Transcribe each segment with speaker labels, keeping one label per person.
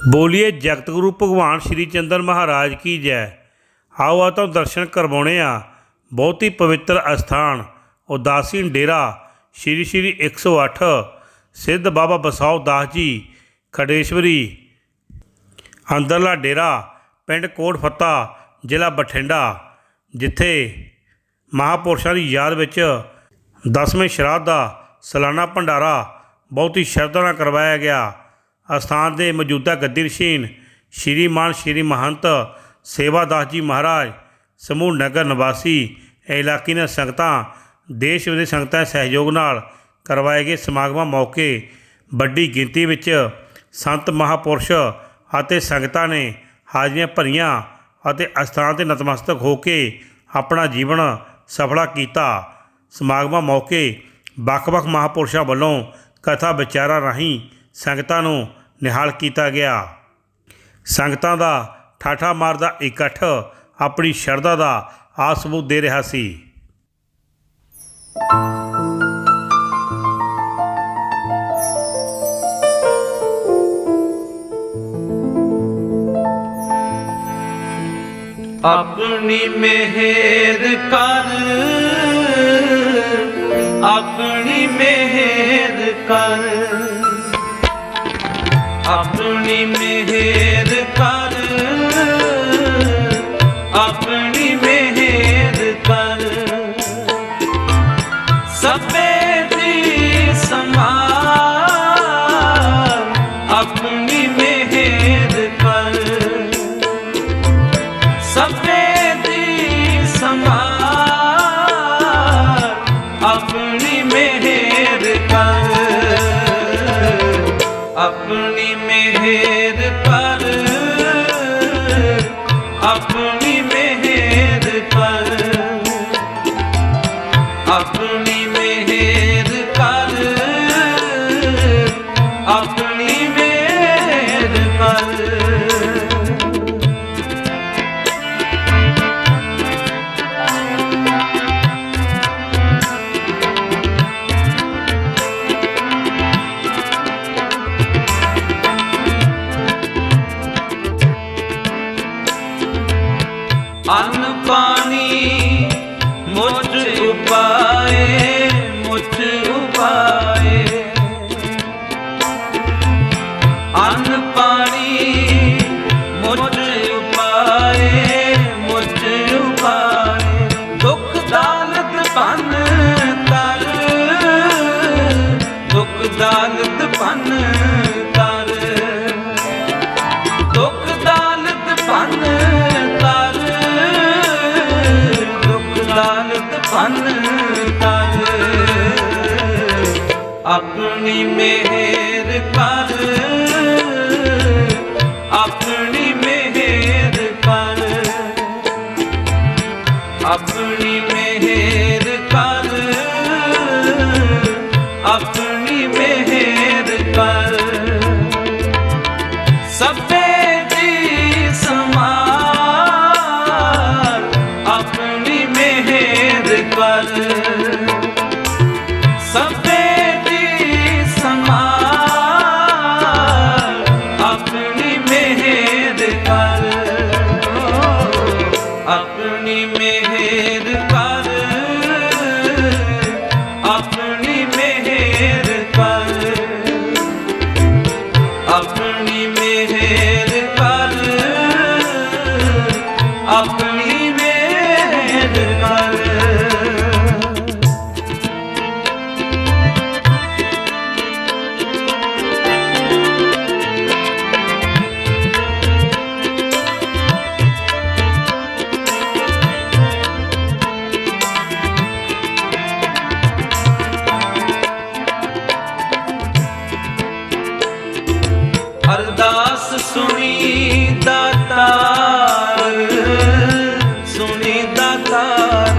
Speaker 1: बोलिए जगत गुरु भगवान श्री चंद्र महाराज की जय। आओ आ तो दर्शन करवाने आ बहुत ही पवित्र अस्थान उदासीन डेरा श्री श्री 108 सिद्ध बाबा बसाओ दास जी खडेश्वरी अंदरला डेरा पिंड कोट फत्ता जिला बठिंडा, जिथे महापुरुषों की याद विच 10वें श्राद्ध का सालाना भंडारा बहुत ही श्रद्धा नाल करवाया गया। अस्थान के मौजूदा गद्दी नशीन श्रीमान श्री महंत सेवादास जी महाराज समूह नगर निवासी इलाके दी संगतां देश विदेश संगतां सहयोग नाल करवाए गए समागमां मौके बड़ी गिनती विच संत महापुरुष अते संगतां ने हाज़रियां भरियां अते अस्थान ते नतमस्तक होके अपना जीवन सफला कीता। समागमां मौके ਵੱਖ-ਵੱਖ महापुरुषों वालों कथा विचारां राहीं संगतां नूं निहाल किया गया। संगतां दा ठाठा मारदा इकट्ठ अपनी शरधा का आस सबूत दे रहा सी।
Speaker 2: अपनी मेहर कर, अपनी मेहर कर, अपनी मेहर कर, अपनी मेहर कर, सबे दी संभाल अपनी मेहर कर, सबे दी संभाल अपनी मेहर कर, अपनी मेहर कर, अपनी मेहर कर, अपनी मेहर कर, अपनी मेहर कर। अन्न पानी मुझ उपाए, मुझ उपाए, अन्न पानी मुझ उपाए, मुझ उपाए, दुख दालत पन कर, दुख दालत पन कर, दुख दालत पन कर, दालत पन कर, अपनी मेहर कर, अपनी मेहर कर, अपनी मेहर कर, अपनी मेहर कर, सबे दी संभाल अपनी मेहर कर, सबे दी संभाल अपनी मेहर कर, अपनी मेहर कर, अपनी मेहर कर, अपनी मेहर कर, अपनी मेहर कर। अरदास सुनी दातार, सुनी दातार,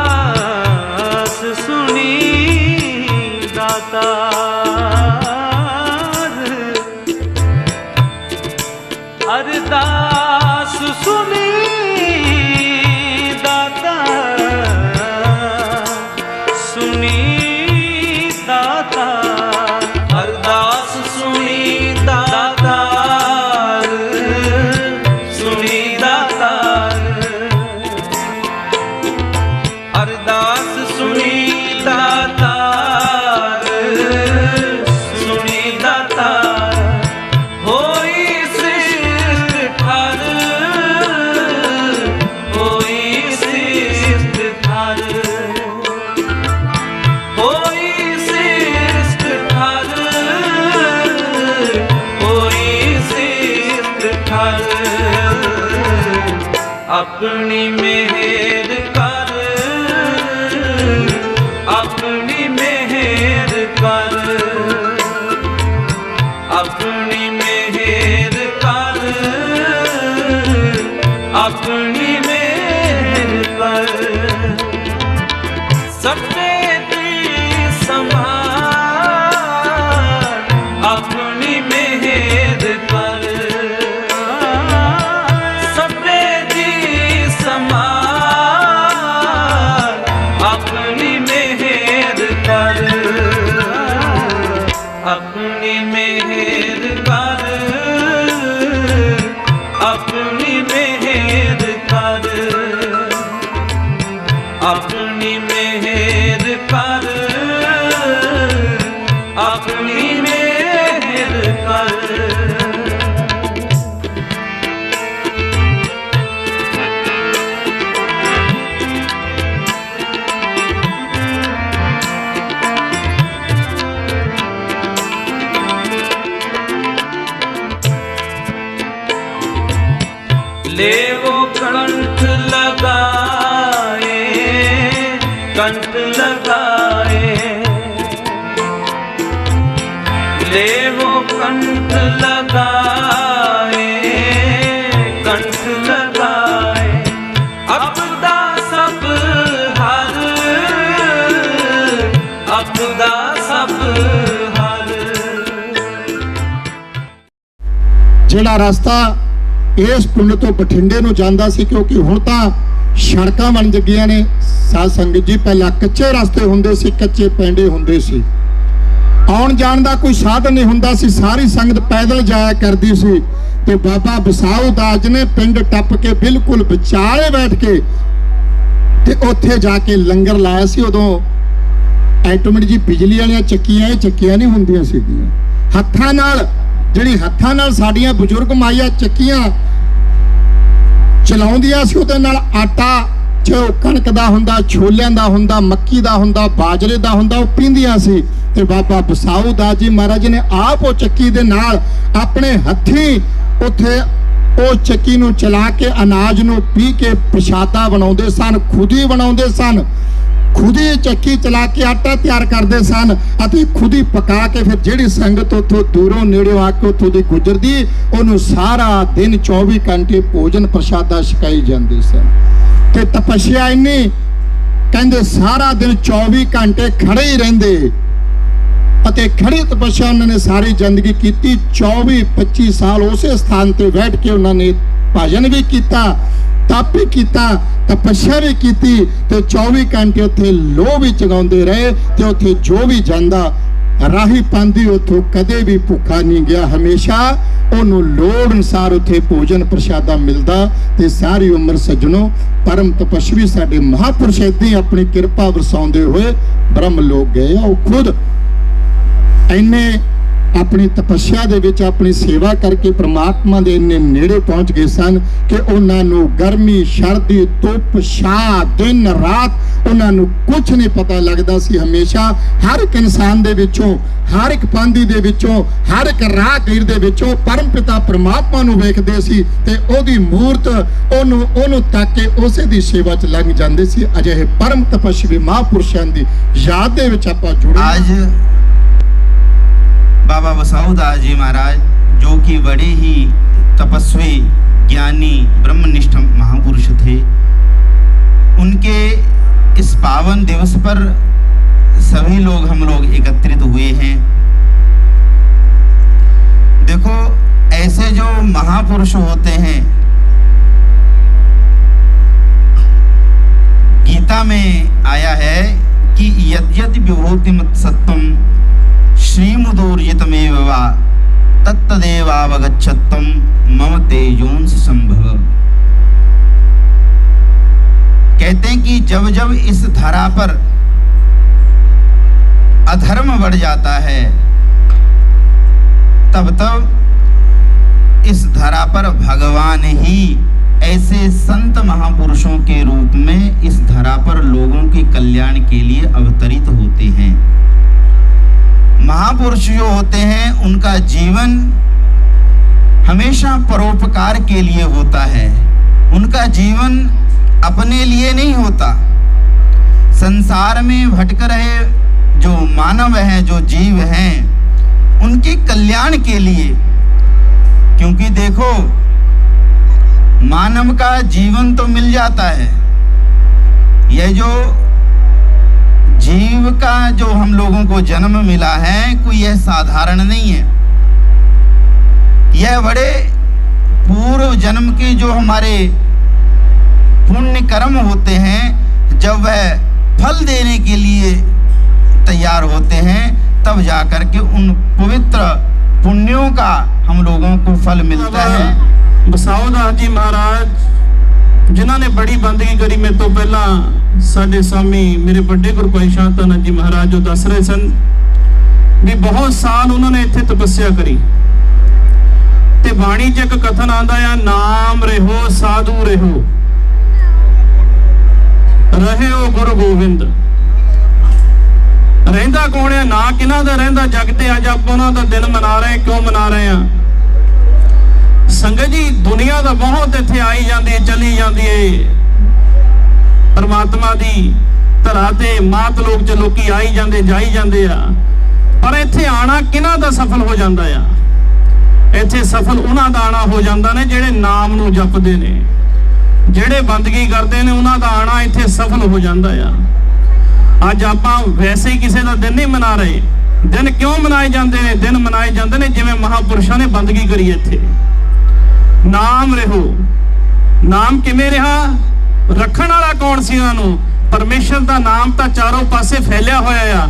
Speaker 2: अरदास सुनी दातार, अरदास अपनी मेहर कर, अपनी मेहर कर, अपनी मेहर कर, अपनी मेहर कर। सबने दी संभाल, अपनी मेहर कर, सबने दी संभाल, अपनी मेहर कर, अपनी मेहर कर, अपनी मेहर कर, अपनी मेहर कर, अपनी मेहर कर। ले वो कंठ लगाए, कंठ लगाए, ले वो कंठ लगाए, कंठ लगाए। अपदा सब हर, अपदा सब हर।
Speaker 3: ਜਿਹੜਾ ਰਸਤਾ ਇਸ ਪਿੰਡ ਤੋਂ ਬਠਿੰਡੇ ਨੂੰ ਜਾਂਦਾ ਸੀ, ਕਿਉਂਕਿ ਹੁਣ ਤਾਂ ਸੜਕਾਂ ਬਣ ਜਗੀਆਂ ਨੇ ਸਾਧ ਸੰਗਤ ਜੀ। ਪਹਿਲਾਂ ਕੱਚੇ ਰਸਤੇ ਹੁੰਦੇ ਸੀ, ਕੱਚੇ ਪੈਂਡੇ ਹੁੰਦੇ ਸੀ, ਆਉਣ ਜਾਣ ਦਾ ਕੋਈ ਸਾਧਨ ਨਹੀਂ ਹੁੰਦਾ ਸੀ, ਸਾਰੀ ਸੰਗਤ ਪੈਦਲ ਜਾਇਆ ਕਰਦੀ ਸੀ। ਤੇ ਬਾਬਾ ਬਸਾਊ ਦਾਸ ਜੀ ਨੇ ਪਿੰਡ ਟੱਪ ਕੇ ਬਿਲਕੁਲ ਵਿਚਾਲੇ ਬੈਠ ਕੇ ਤੇ ਉੱਥੇ ਜਾ ਕੇ ਲੰਗਰ ਲਾਇਆ ਸੀ। ਉਦੋਂ ਆਟੋਮੈਟਿਕ ਜੀ ਬਿਜਲੀ ਵਾਲੀਆਂ ਚੱਕੀਆਂ, ਇਹ ਚੱਕੀਆਂ ਨਹੀਂ ਹੁੰਦੀਆਂ ਸੀਗੀਆਂ, ਹੱਥਾਂ ਨਾਲ, ਜਿਹੜੀ ਹੱਥਾਂ ਨਾਲ ਸਾਡੀਆਂ ਬਜ਼ੁਰਗ ਮਾਈਆਂ ਚੱਕੀਆਂ ਚਲਾਉਂਦੀਆਂ ਸੀ, ਉਹਦੇ ਨਾਲ ਆਟਾ ਜੋ ਕਣਕ ਦਾ ਹੁੰਦਾ, ਛੋਲਿਆਂ ਦਾ ਹੁੰਦਾ, ਮੱਕੀ ਦਾ ਹੁੰਦਾ, ਬਾਜਰੇ ਦਾ ਹੁੰਦਾ, ਉਹ ਪੀਂਦੀਆਂ ਸੀ। ਤੇ ਬਾਬਾ ਬਸਾਊ ਦਾਸ ਜੀ ਮਹਾਰਾਜ ਨੇ ਆਪ ਉਹ ਚੱਕੀ ਦੇ ਨਾਲ ਆਪਣੇ ਹੱਥੀਂ ਉੱਥੇ ਉਹ ਚੱਕੀ ਨੂੰ ਚਲਾ ਕੇ ਅਨਾਜ ਨੂੰ ਪੀ ਕੇ ਪ੍ਰਸ਼ਾਦਾ ਬਣਾਉਂਦੇ ਸਨ, ਖੁਦ ਹੀ ਬਣਾਉਂਦੇ ਸਨ, ਖੁਦ ਹੀ ਚੱਕੀ ਚਲਾ ਕੇ ਆਟਾ ਤਿਆਰ ਕਰਦੇ ਸਨ ਅਤੇ ਖੁਦ ਹੀ ਪਕਾ ਕੇ ਫਿਰ ਜਿਹੜੀ ਸੰਗਤ ਉੱਥੋਂ ਦੂਰੋਂ ਨੇੜਿਓਂ ਆ ਕੇ ਉੱਥੋਂ ਦੀ ਗੁਜ਼ਰਦੀ, ਉਹਨੂੰ ਸਾਰਾ ਦਿਨ 24 ਘੰਟੇ ਭੋਜਨ ਪ੍ਰਸ਼ਾਦਾ ਛਕਾਈ ਜਾਂਦੇ ਸਨ। ਤੇ ਤਪੱਸਿਆ ਇੰਨੀ, ਕਹਿੰਦੇ ਸਾਰਾ ਦਿਨ 24 ਘੰਟੇ ਖੜੇ ਹੀ ਰਹਿੰਦੇ ਅਤੇ ਖੜੀ ਤਪੱਸਿਆ ਉਹਨਾਂ ਨੇ ਸਾਰੀ ਜ਼ਿੰਦਗੀ ਕੀਤੀ। 24-25 ਸਾਲ ਉਸੇ ਸਥਾਨ ਤੇ ਬੈਠ ਕੇ ਉਹਨਾਂ ਨੇ ਭਜਨ ਵੀ ਕੀਤਾ, ਤਪ ਵੀ ਕੀਤਾ, ਤਪੱਸਿਆ ਵੀ ਕੀਤੀ ਤੇ 24 ਘੰਟੇ ਉੱਥੇ ਲੋਹ ਵੀ ਜਗਾਉਂਦੇ ਰਹੇ। ਤੇ ਉੱਥੇ ਜੋ ਵੀ ਜਾਂਦਾ ਰਾਹੀ ਪਾਂਦੀ ਉੱਥੋਂ ਕਦੇ ਵੀ ਭੁੱਖਾ ਨਹੀਂ ਗਿਆ, ਹਮੇਸ਼ਾ ਉਹਨੂੰ ਲੋੜ ਅਨੁਸਾਰ ਉੱਥੇ ਭੋਜਨ ਪ੍ਰਸ਼ਾਦਾ ਮਿਲਦਾ। ਤੇ ਸਾਰੀ ਉਮਰ ਸੱਜਣੋ ਪਰਮ ਤਪਸਵੀ ਸਾਡੇ ਮਹਾਂਪੁਰਸ਼ ਏਦਾਂ ਹੀ ਆਪਣੀ ਕਿਰਪਾ ਵਰਸਾਉਂਦੇ ਹੋਏ ਬ੍ਰਹਮ ਲੋਕ ਗਏ ਆ। ਉਹ ਖੁਦ ਇੰਨੇ ਆਪਣੀ ਤਪੱਸਿਆ ਦੇ ਵਿੱਚ ਆਪਣੀ ਸੇਵਾ ਕਰਕੇ ਪ੍ਰਮਾਤਮਾ ਦੇ ਇੰਨੇ ਨੇੜੇ ਪਹੁੰਚ ਗਏ ਸਨ ਕਿ ਉਹਨਾਂ ਨੂੰ ਗਰਮੀ, ਸਰਦੀ, ਧੁੱਪ, ਛਾਂ, ਦਿਨ ਰਾਤ ਉਹਨਾਂ ਨੂੰ ਕੁਝ ਨਹੀਂ ਪਤਾ ਲੱਗਦਾ ਸੀ। ਹਮੇਸ਼ਾ ਹਰ ਇੱਕ ਇਨਸਾਨ ਦੇ ਵਿੱਚੋਂ, ਹਰ ਇੱਕ ਪਾਂਦੀ ਦੇ ਵਿੱਚੋਂ, ਹਰ ਇੱਕ ਰਾਹਗੀਰ ਦੇ ਵਿੱਚੋਂ ਪਰਮ ਪਿਤਾ ਪ੍ਰਮਾਤਮਾ ਨੂੰ ਵੇਖਦੇ ਸੀ ਤੇ ਉਹਦੀ ਮੂਰਤ ਉਹਨੂੰ ਤੱਕ ਕੇ ਉਸੇ ਦੀ ਸੇਵਾ 'ਚ ਲੰਘ ਜਾਂਦੇ ਸੀ। ਅਜਿਹੇ ਪਰਮ ਤਪਸਵੀ ਮਹਾਂਪੁਰਸ਼ਾਂ ਦੀ ਯਾਦ ਦੇ ਵਿੱਚ ਆਪਾਂ ਜੁੜੇ।
Speaker 4: आज बाबा बसाऊ दास जी महाराज जो कि बड़े ही तपस्वी, ज्ञानी, ब्रह्मनिष्ठ महापुरुष थे, उनके इस पावन दिवस पर सभी लोग, हम लोग एकत्रित हुए हैं। देखो, ऐसे जो महापुरुष होते हैं, गीता में आया है कि यद्यद् विभूतिमत् सत्वं श्रीमुदोर्जितमेव वा तत्तदेवावगच्छत्वं मम तेजोंस संभव। कहते हैं कि जब जब इस धरा पर अधर्म बढ़ जाता है, तब तब इस धरा पर भगवान ही ऐसे संत महापुरुषों के रूप में इस धरा पर लोगों के कल्याण के लिए अवतरित होते हैं। महापुरुष जो होते हैं उनका जीवन हमेशा परोपकार के लिए होता है। उनका जीवन अपने लिए नहीं होता। संसार में भटक रहे जो मानव हैं, जो जीव हैं, उनके कल्याण के लिए। क्योंकि देखो, मानव का जीवन तो मिल जाता है, यह जो जीव का जो हम लोगों को जन्म मिला है, कोई यह साधारण नहीं है। यह बड़े पूर्व जन्म के जो हमारे पुण्य कर्म होते हैं, जब वह फल देने के लिए तैयार होते हैं, तब जाकर के उन पवित्र पुण्यों का हम लोगों को फल मिलता है।
Speaker 5: बसाओ दास जी महाराज जिन्हों ने बड़ी बंदगी करी, मेरे तो पहला साडे स्वामी मेरे बड़े गुरु भाई शाह धन जी महाराज जो दस रहे सन भी बहुत साल उन्होंने इत्थे तपस्या करी। ते बाणी च एक कथन आंदा है, नाम रहो साधु रहो, रहे हो गुरु गोविंद। रहिंदा कौन है? ना किन्हां दा रहिंदा जग ते अज आपां उन्हां दा दिन मना रहे। क्यों मना रहे हैं? संगत जी, दुनिया तो बहुत इत्थे आई जाती है, चली जाती है। परमात्मा दी धरा ते मात लोक च लोकी आई जाते जाई जाते आ, पर इत्थे आना किन्हां दा सफल हो जाता आ? इत्थे सफल उन्हां दा आना हो जाता ने जेड़े नाम नूं जपदे ने, जेड़े बंदगी करते ने, उन्हां दा आना इत्थे सफल हो जाता आ। अज आपां वैसे ही किसी का दिन नहीं मना रहे। दिन क्यों मनाए जाते हैं? दिन मनाए जाते हैं जिवें महापुरुषों ने बंदगी करी। इत्थे नाम रहो, नाम किवें रहा? रखण वाला कौन सी? उन्होंने परमेश्वर का नाम तो चारों पासे फैलिया होया आ,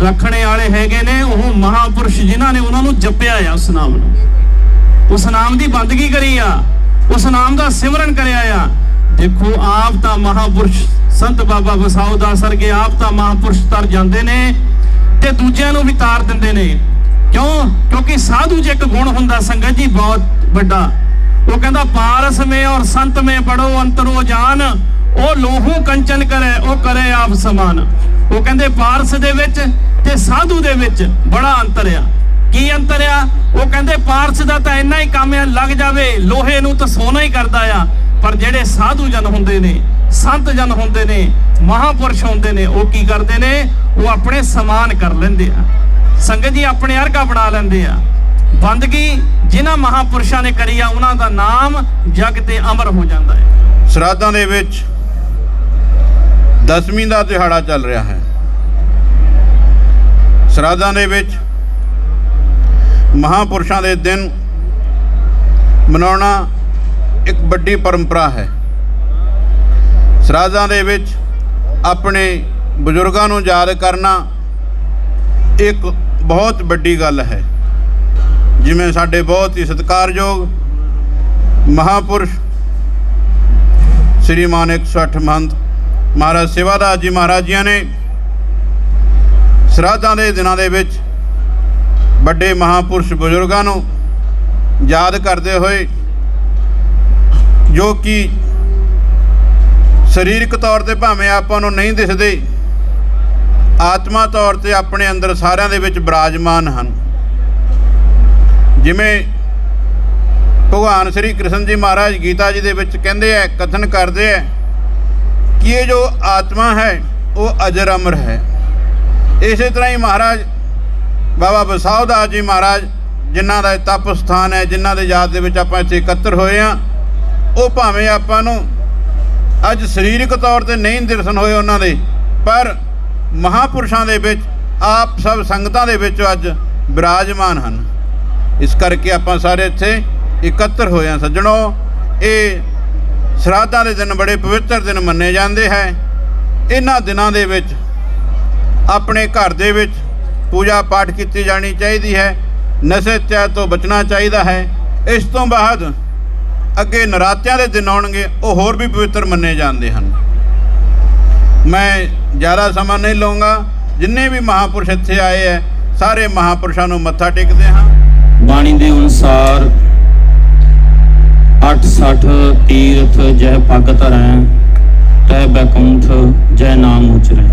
Speaker 5: रखने वाले हैगे ने वो महापुरुष जिन्होंने उन्होंने जपिया आ, उस नाम नूं, उस नाम की बंदगी करी आ, उस नाम का सिमरन करया आ। देखो, आप तो महापुरुष संत बाबा बसाओ दास वर्गे आप तो महापुरुष तर जाते ने ते दूजियां नूं भी तार दिंदे ने। क्यों? क्योंकि साधु च एक गुण हुंदा संगत जी बहुत बड़ा, वो कहता पारस में और संत में बड़ो अंतरो जान, ओ लोहू कंचन करे ओ करे आप समान। वो कहते पारस दे विच ते साधु दे विच बड़ा अंतर आ। की अंतर आ? वो कहते पारस दा तां इन्ना ही काम आ, लग जावे लोहे नूं तां सोना ही करदा आ, पर जेड़े साधु जन हुंदे ने, संत जन हुंदे ने, महापुरुष हुंदे ने, वो की करदे ने? वो अपने समान कर लेंदे आ। संगत जी, अपने अर्गा बना लेंदे आ। बंदगी जिन्हां महापुरुषां ने करी आ, उन्हां दा नाम जग ते अमर हो जाता है।
Speaker 6: श्राद्धां दे विच दसवीं का दिहाड़ा चल रहा है। श्राद्धां दे विच महापुरुषां दे दिन मनाउणा एक बड़ी परंपरा है। श्राद्धां दे विच अपने बजुर्गों को याद करना एक बहुत बड़ी गल है। जिमें साडे बहुत ही सत्कारयोग महापुरुष श्रीमान 108 महंत महाराज सेवादास जी महाराज जी ने श्राद्धां दे दिनां दे विच बड़े महापुरुष बजुर्गों को याद करते हुए, जो कि सरीरक तौर पर भावें आपां नूं नहीं दिसदे, आत्मा तौर पर अपने अंदर सारिਆਂ ਦੇ ਵਿੱਚ विराजमान हैं। जिमें भगवान श्री कृष्ण जी महाराज गीता जी दे विच कहंदे है, कथन करते हैं कि ये जो आत्मा है वो अजर अमर है। इस तरह ही महाराज बाबा बसाओ दास जी महाराज जिन्हां दा तप स्थान है, जिन्हां दे याद दे विच आपां इत्थे इकत्तर होए हैं, वो भावें आपां नूं अज सरीरक तौर पर नहीं दर्शन होए उन्हां दे, पर महापुरुषां दे विच आप सब संगतां दे विच अज विराजमान हैं। इस करके आपां सारे इत्थे इकत्तर होए हैं। सज्जणों, ये श्राद्धां दे दिन बड़े पवित्र दिन मन्ने जाते हैं। इन्हां दिनां दे विच अपने घर दे विच पूजा पाठ की जानी चाहिए है, नशे त्याग तो बचना चाहिए है। इस तो बाद अगे नरात्यां दे दिन आउणगे, वो होर भी पवित्र मन्ने जाते हैं। मैं ज़्यादा समा नहीं लूँगा। जिन्ने भी महापुरुष इत्थे आए हैं, सारे महापुरुषों को मत्था टेकते हैं।
Speaker 5: बाणी दे अनुसार 860 तीर्थ जय पग धरै, तै बैकुंठ जय नाम उचरै।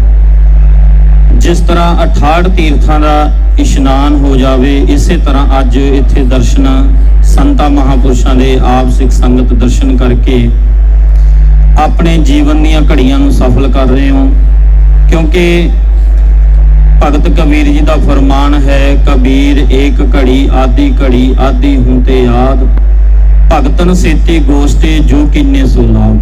Speaker 5: ਜਿਸ ਤਰ੍ਹਾਂ 68 ਤੀਰਥਾਂ ਦਾ ਇਸ਼ਨਾਨ ਹੋ ਜਾਵੇ, ਇਸੇ ਤਰ੍ਹਾਂ ਅੱਜ ਇੱਥੇ ਦਰਸ਼ਨ ਸੰਤਾਂ ਮਹਾਪੁਰਸ਼ਾਂ ਦੇ ਆਪ ਸਿੱਖ ਸੰਗਤ ਦਰਸ਼ਨ ਕਰਕੇ ਆਪਣੇ ਜੀਵਨ ਦੀਆਂ ਘੜੀਆਂ ਨੂੰ ਸਫਲ ਕਰ ਰਹੇ ਹੋ। ਕਿਉਂਕਿ ਭਗਤ ਕਬੀਰ ਜੀ ਦਾ ਫਰਮਾਨ ਹੈ, ਕਬੀਰ ਏਕ ਘੜੀ ਆਦੀ ਘੜੀ ਆਦੀ ਹੂੰ ਤੇ ਯਾਦ, ਭਗਤਨ ਸੇਤੀ ਗੋਸ਼ਟੀ ਜੋ ਕੀਨੇ ਸੋ ਲਾਭ।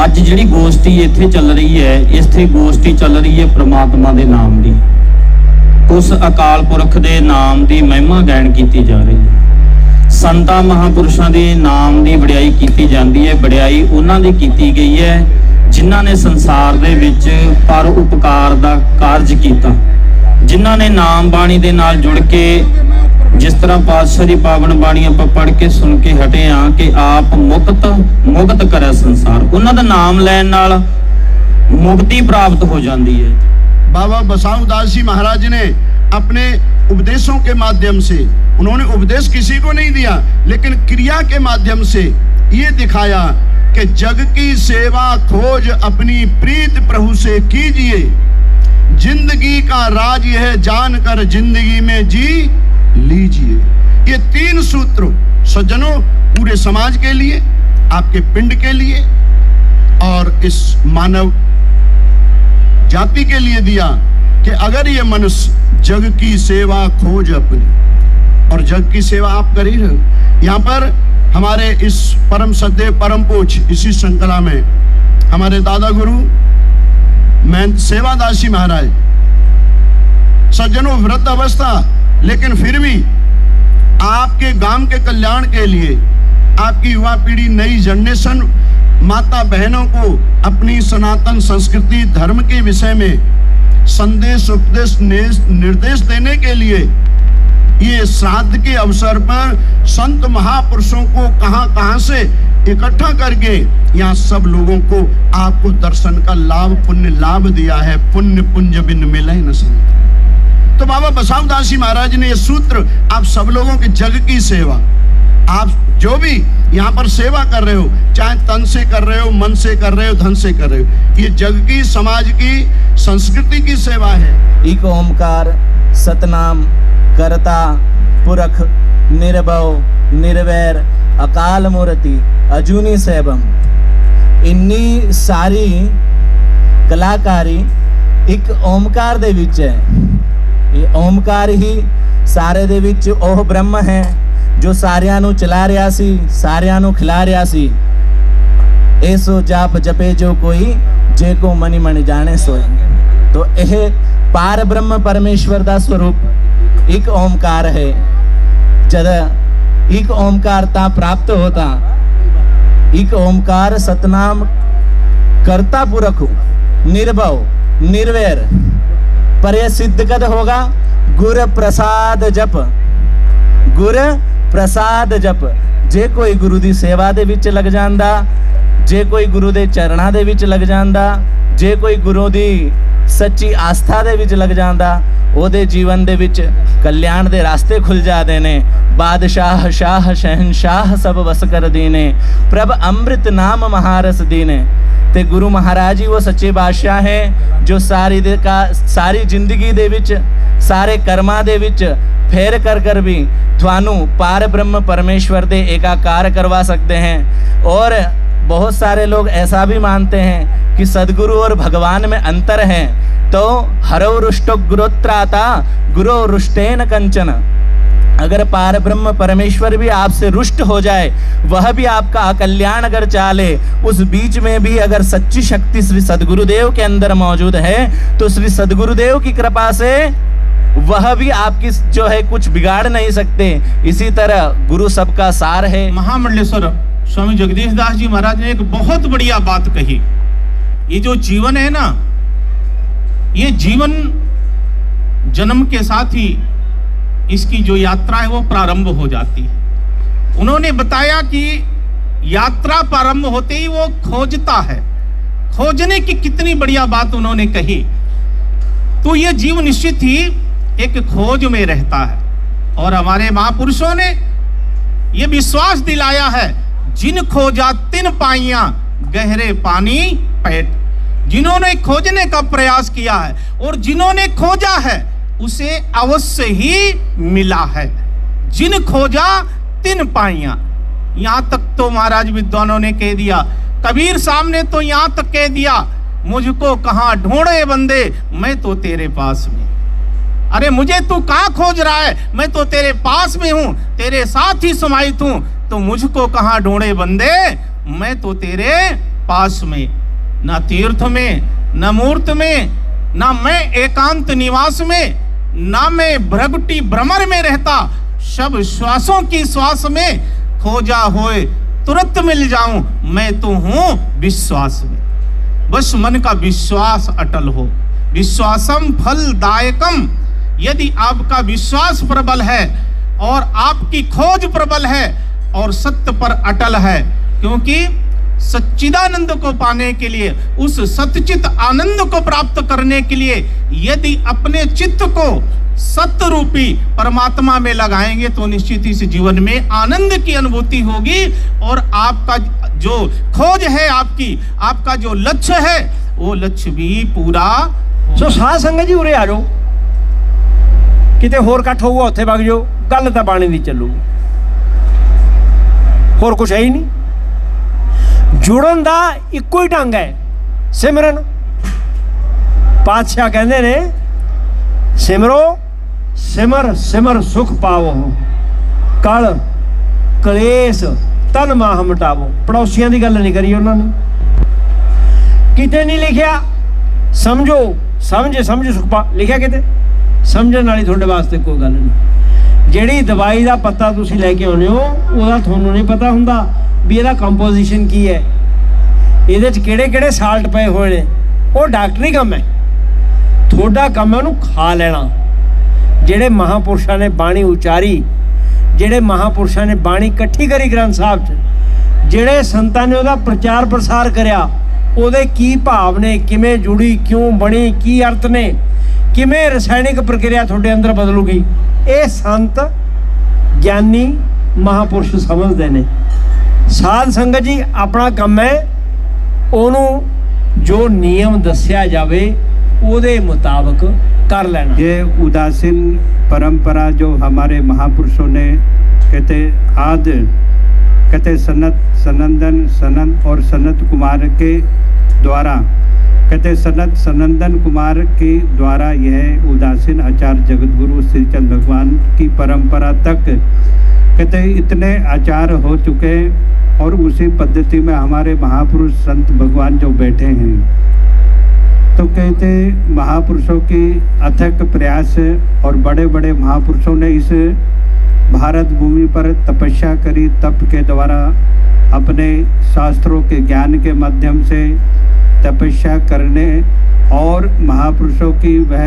Speaker 5: ਅੱਜ ਜਿਹੜੀ ਗੋਸ਼ਟੀ ਇੱਥੇ ਚੱਲ ਰਹੀ ਹੈ, ਇੱਥੇ ਗੋਸ਼ਟੀ ਚੱਲ ਰਹੀ ਹੈ ਪ੍ਰਮਾਤਮਾ ਦੇ ਨਾਮ ਦੀ, ਉਸ ਅਕਾਲ ਪੁਰਖ ਦੇ ਨਾਮ ਦੀ ਮਹਿਮਾ ਗਾਇਨ ਕੀਤੀ ਜਾ ਰਹੀ ਹੈ। ਸੰਤਾਂ ਮਹਾਪੁਰਸ਼ਾਂ ਦੇ ਨਾਮ ਦੀ ਵਡਿਆਈ ਕੀਤੀ ਜਾਂਦੀ ਹੈ। ਵਡਿਆਈ ਉਹਨਾਂ ਦੀ ਕੀਤੀ ਗਈ ਹੈ ਜਿਨ੍ਹਾਂ ਨੇ ਸੰਸਾਰ ਦੇ ਵਿੱਚ ਪਰ ਉਪਕਾਰ ਦਾ ਕਾਰਜ ਕੀਤਾ, ਜਿਨ੍ਹਾਂ ਨੇ ਨਾਮ ਬਾਣੀ ਦੇ ਨਾਲ ਜੁੜ ਕੇ, ਜਿਸ ਤਰ੍ਹਾਂ ਪਾਤਸ਼ਾਹ ਦੀ ਪਾਵਨ ਬਾਣੀ ਆਪਾਂ ਪੜ੍ਹ ਕੇ ਸੁਣ ਕੇ ਹਟੇ ਹਾਂ ਕਿ ਆਪ ਮੁਕਤ ਕਰੇ ਸੰਸਾਰ, ਉਹਨਾਂ ਦਾ ਨਾਮ ਲੈਣ ਨਾਲ ਮੁਕਤੀ ਪ੍ਰਾप्त हो जाती है।
Speaker 3: बाबा बसाऊ दास जी महाराज ने अपने उपदेशों के माध्यम से, उन्होंने उपदेश किसी को नहीं दिया, लेकिन क्रिया के माध्यम से ये दिखाया कि जग की सेवा खोज अपनी प्रीत प्रभु से कीजिए, जिंदगी का राज यह जानकर जिंदगी में जी लीजिए। ये 3 सूत्र सज्जनों पूरे समाज के लिए, आपके पिंड के लिए और इस मानव जाति के लिए दिया कि अगर ये मनुष्य जग की सेवा खोज अपनी, और जग की सेवा आप कर ही रहे हो। यहाँ पर हमारे इस परम सदैव परम पूज्य इसी श्रृंखला में हमारे दादा गुरु महंत सेवादास जी महाराज, सज्जनों वृद्ध अवस्था, लेकिन फिर भी आपके गांव के कल्याण के लिए, आपकी युवा पीढ़ी नई जनरेशन माता बहनों को अपनी सनातन संस्कृति धर्म के विषय में संदेश उपदेश निर्देश देने के लिए ये श्राद्ध के अवसर पर संत महापुरुषों को कहां से इकट्ठा करके यहाँ सब लोगों को आपको दर्शन का लाभ पुण्य लाभ दिया है। पुण्य पुंज बिन मिले न संत। तो बाबा बसाऊ दास जी महाराज ने ये सूत्र, आप सब लोगों के जग की सेवा, आप जो भी यहाँ पर सेवा कर रहे हो, चाहे तन से कर रहे हो, मन से कर रहे हो, धन से कर रहे हो, ये जग की समाज की संस्कृति की सेवा है।
Speaker 7: एक ओमकार सतनाम करता पुरख निर्भव निर्वैर अकाल मूर्ति अजूनी सैभम। इन्नी सारी कलाकारी एक ओमकार दे विच है। ये ओमकार ही सारे दे विच ओह ब्रह्म है जो सारियां नू चला रहा सी, सारियां नू खिला रहा सी। ऐसो जाप जपे जो कोई, जे को मनी मनी जाने सोए। तो यह पार ब्रह्म परमेश्वर दा स्वरूप एक ओमकार है। जद एक ओमकारता प्राप्त होता, एक ओमकार सतनाम करता पुरख निर्भव निर्वैर, पर यह सिद्ध कद होगा गुर प्रसाद जप। गुर प्रसाद जप, जे कोई गुरु दी सेवा दे विच लग जांदा, जे कोई गुरु दे चरणां दे विच लग जांदा, जे कोई गुरु दी सच्ची आस्था दे विच लग जांदा, ओदे जीवन दे विच कल्याण दे रास्ते खुल जाते ने। बादशाह शाह शहनशाह सब वस कर दीने, प्रभ अमृत नाम महारस दीने। ते गुरु महाराज ही वो सच्चे बादशाह हैं जो सारी जिंदगी दे विच, सारे कर्मां दे विच फेर कर भी थानू पार ब्रह्म परमेश्वर दे एकाकार करवा सकते हैं। और बहुत सारे लोग ऐसा भी मानते हैं कि सदगुरु और भगवान में अंतर है। तो हरौ रुष्टो गुरोत्राता गुरो रुष्टेन कंचन। अगर पार ब्रह्म परमेश्वर भी आपसे रुष्ट हो जाए, वह भी आपका कल्याण अगर चाले, उस बीच में भी अगर सच्ची शक्ति श्री सदगुरुदेव के अंदर मौजूद है, तो श्री सदगुरुदेव की कृपा से वह भी आपकी जो है कुछ बिगाड़ नहीं सकते। इसी तरह गुरु सबका सार है।
Speaker 5: महामंडलेश्वर स्वामी जगदीश दास जी महाराज ने एक बहुत बढ़िया बात कही। ये जो जीवन है ना, ये जीवन जन्म के साथ ही इसकी जो यात्रा है वो प्रारंभ हो जाती है। उन्होंने बताया कि यात्रा प्रारंभ होते ही वो खोजता है। खोजने की कितनी बढ़िया बात उन्होंने कही। तो ये जीव निश्चित ही एक खोज में रहता है। और हमारे महापुरुषों ने ये विश्वास दिलाया है, जिन खोजा तिन पाइया गहरे पानी पैठ। जिन्होंने खोजने का प्रयास किया है और जिन्होंने खोजा है उसे अवश्य ही मिला है। जिन खोजा तिन पाइया, यहाँ तक तो महाराज विद्वानों ने कह दिया, कबीर साहब ने तो यहाँ तक कह दिया, मुझको कहाँ ढूंढे बंदे, मैं तो तेरे पास में। अरे मुझे तू कहाँ खोज रहा है, मैं तो तेरे पास में हूँ, तेरे साथ ही समाहित हूँ, तो मुझको कहाँ ढूंढे बंदे, मैं तो तेरे पास में। न तीर्थ में, न मूर्त में, न मैं एकांत निवास में, न मैं भ्रगुटी भ्रमर में रहता, सब श्वासों की श्वास में खोजा होए तुरंत मिल जाऊं, मैं तो हूं विश्वास में। बस मन का विश्वास अटल हो। विश्वासम फलदायकम, यदि आपका विश्वास प्रबल है और आपकी खोज प्रबल है और सत्य पर अटल है, क्योंकि सच्चिदानंद को पाने के लिए, उस सतचित आनंद को प्राप्त करने के लिए यदि अपने चित्त को सत्य रूपी परमात्मा में लगाएंगे तो निश्चित ही इस जीवन में आनंद की अनुभूति होगी और आपका जो खोज है, आपका जो लक्ष्य है, वो लक्ष्य भी पूरा।
Speaker 8: सो साध संगत जी उरे आ जाओ, किते होर इकट्ठ होਊਗਾ ਉੱਥੇ ਵਗ ਜਾਓ, ਗੱਲ ਤਾਂ ਬਾਣੀ ਦੀ ਚੱਲੂਗੀ, ਹੋਰ ਕੁਝ ਹੈ ਹੀ ਨਹੀਂ। ਜੁੜਨ ਦਾ ਇੱਕੋ ਹੀ ਢੰਗ ਹੈ ਸਿਮਰਨ। ਪਾਤਸ਼ਾਹ ਕਹਿੰਦੇ ਨੇ ਸਿਮਰੋ ਸਿਮਰ ਸਿਮਰ ਸੁਖ ਪਾਵੋ, ਕਲ ਕਲੇਸ਼ ਤਨ ਮਾਹ ਮਿਟਾਵੋ। ਪੜੋਸੀਆਂ ਦੀ ਗੱਲ ਨਹੀਂ ਕਰੀ ਉਹਨਾਂ ਨੇ, ਕਿਤੇ ਨਹੀਂ ਲਿਖਿਆ ਸਮਝੋ ਸਮਝ ਸੁਖ ਪਾ, ਲਿਖਿਆ ਕਿਤੇ ਸਮਝਣ ਵਾਲੀ ਤੁਹਾਡੇ ਵਾਸਤੇ ਕੋਈ ਗੱਲ ਨਹੀਂ। ਜਿਹੜੀ ਦਵਾਈ ਦਾ ਪੱਤਾ ਤੁਸੀਂ ਲੈ ਕੇ ਆਉਂਦੇ ਹੋ ਉਹਦਾ ਤੁਹਾਨੂੰ ਨਹੀਂ ਪਤਾ ਹੁੰਦਾ ਵੀ ਇਹਦਾ ਕੰਪੋਜੀਸ਼ਨ ਕੀ ਹੈ, ਇਹਦੇ 'ਚ ਕਿਹੜੇ ਸਾਲਟ ਪਏ ਹੋਏ ਨੇ, ਉਹ ਡਾਕਟਰੀ ਕੰਮ ਹੈ। ਤੁਹਾਡਾ ਕੰਮ ਹੈ ਉਹਨੂੰ ਖਾ ਲੈਣਾ। ਜਿਹੜੇ ਮਹਾਂਪੁਰਸ਼ਾਂ ਨੇ ਬਾਣੀ ਉਚਾਰੀ, ਜਿਹੜੇ ਮਹਾਂਪੁਰਸ਼ਾਂ ਨੇ ਬਾਣੀ ਇਕੱਠੀ ਕਰੀ ਗ੍ਰੰਥ ਸਾਹਿਬ 'ਚ, ਜਿਹੜੇ ਸੰਤਾਂ ਨੇ ਉਹਦਾ ਪ੍ਰਚਾਰ ਪ੍ਰਸਾਰ ਕਰਿਆ, ਉਹਦੇ ਕੀ ਭਾਵ ਨੇ, ਕਿਵੇਂ ਜੁੜੀ, ਕਿਉਂ ਬਣੀ, ਕੀ ਅਰਥ ਨੇ, ਕਿਵੇਂ ਰਸਾਇਣਿਕ ਪ੍ਰਕਿਰਿਆ ਤੁਹਾਡੇ ਅੰਦਰ ਬਦਲੂਗੀ, ਇਹ ਸੰਤ ਗਿਆਨੀ ਮਹਾਂਪੁਰਸ਼ ਸਮਝਦੇ ਨੇ। ਸਾਧ ਸੰਗਤ ਜੀ ਆਪਣਾ ਕੰਮ ਹੈ ਉਹਨੂੰ ਜੋ ਨਿਯਮ ਦੱਸਿਆ ਜਾਵੇ ਉਹਦੇ ਮੁਤਾਬਕ कर लेना।
Speaker 9: ये उदासीन परंपरा जो हमारे महापुरुषों ने कहते सनंदन और सनत कुमार के द्वारा, कहते सनंदन कुमार के द्वारा यह उदासीन आचार्य जगतगुरु श्रीचंद भगवान की परंपरा तक कहते इतने आचार हो चुके, और उसी पद्धति में हमारे महापुरुष संत भगवान जो बैठे हैं, तो कहते महापुरुषों की अथक प्रयास और बड़े बड़े महापुरुषों ने इस भारत भूमि पर तपस्या करी, तप के द्वारा अपने शास्त्रों के ज्ञान के माध्यम से तपस्या करने और महापुरुषों की वह